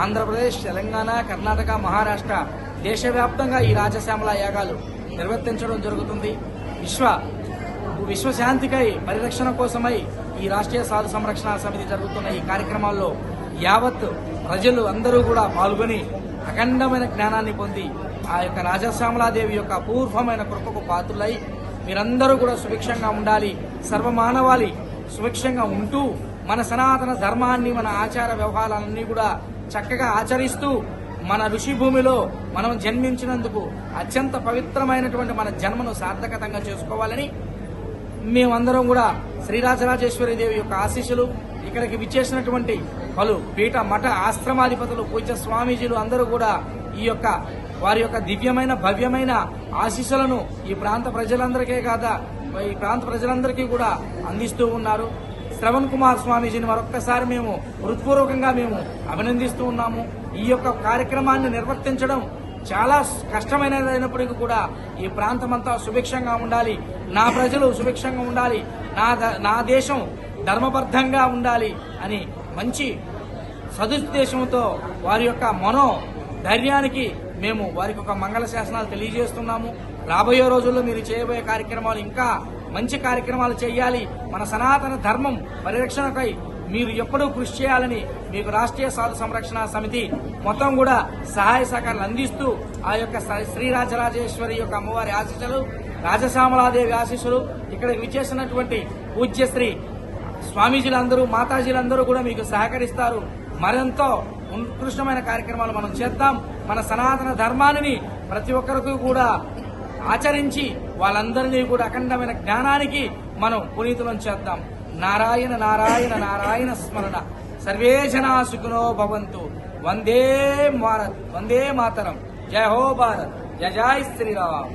ఆంధ్రప్రదేశ్, తెలంగాణ, కర్ణాటక, మహారాష్ట్ర దేశవ్యాప్తంగా ఈ రాజశ్యామల యాగాలు నిర్వర్తించడం జరుగుతుంది. విశ్వశాంతికై పరిరక్షణ కోసమై ఈ రాష్ట్రీయ సాధు సంరక్షణ సమితి జరుగుతున్న ఈ కార్యక్రమాల్లో యావత్ ప్రజలు అందరూ కూడా పాల్గొని అఖండమైన జ్ఞానాన్ని పొంది ఆ యొక్క రాజశ్యామలాదేవి యొక్క అపూర్వమైన కృపకు పాత్రులై మీరందరూ కూడా సుభిక్షంగా ఉండాలి, సర్వమానవాళి సుభిక్షంగా ఉంటూ మన సనాతన ధర్మాన్ని, మన ఆచార వ్యవహారాలన్నీ కూడా చక్కగా ఆచరిస్తూ మన ఋషి భూమిలో మనం జన్మించినందుకు అత్యంత పవిత్రమైనటువంటి మన జన్మను సార్థకతంగా చేసుకోవాలని మేమందరం కూడా శ్రీరాజరాజేశ్వరి దేవి యొక్క ఆశీస్సులు, ఇక్కడికి విచ్చేసినటువంటి పలు పీఠ మఠ ఆశ్రమాధిపతులు, పూజ్య స్వామీజీలు అందరూ కూడా వారి యొక్క దివ్యమైన భవ్యమైన ఆశీస్సులను ఈ ప్రాంత ప్రజలందరికీ కాదా ఈ ప్రాంత ప్రజలందరికీ కూడా అందిస్తూ ఉన్నారు. శ్రవణ్ కుమార్ స్వామీజీని మరొక్కసారి మేము హృత్పూర్వకంగా అభినందిస్తూ ఉన్నాము. ఈ యొక్క కార్యక్రమాన్ని నిర్వర్తించడం చాలా కష్టమైనదైనప్పటికీ కూడా ఈ ప్రాంతమంతా సుభిక్షంగా ఉండాలి, నా ప్రజలు సుభిక్షంగా ఉండాలి, నా దేశం ధర్మబద్ధంగా ఉండాలి అని మంచి సదుద్దేశంతో వారి యొక్క మనోధైర్యానికి మేము వారికి ఒక మంగళ శాసనాలు తెలియజేస్తున్నాము. రాబోయే రోజుల్లో మీరు చేయబోయే కార్యక్రమాలు ఇంకా మంచి కార్యక్రమాలు చేయాలి, మన సనాతన ధర్మం పరిరక్షణకై మీరు ఎప్పుడూ కృషి చేయాలని మీకు రాష్ట్రీయ సాధు సంరక్షణ సమితి మొత్తం కూడా సహాయ సహకారాలు అందిస్తూ ఆ యొక్క శ్రీరాజరాజేశ్వరి యొక్క అమ్మవారి ఆశీస్సులు, రాజశ్యామలాదేవి ఆశీస్సులు, ఇక్కడికి విచ్చేసినటువంటి పూజ్యశ్రీ స్వామీజీలందరూ, మాతాజీలందరూ కూడా మీకు సహకరిస్తారు. మరెంతో ఉత్కృష్టమైన కార్యక్రమాలు మనం చేద్దాం. మన సనాతన ధర్మాన్ని ప్రతి ఒక్కరికి కూడా ఆచరించి వాళ్ళందరినీ కూడా అఖండమైన జ్ఞానానికి మనం పునీతులను చేద్దాం. నారాయణ నారాయణ నారాయణ స్మరణ. సర్వే జనా సుఖినో భవంతు. వందే మాతరం. జై హో భారత్. జై జై శ్రీరామ్.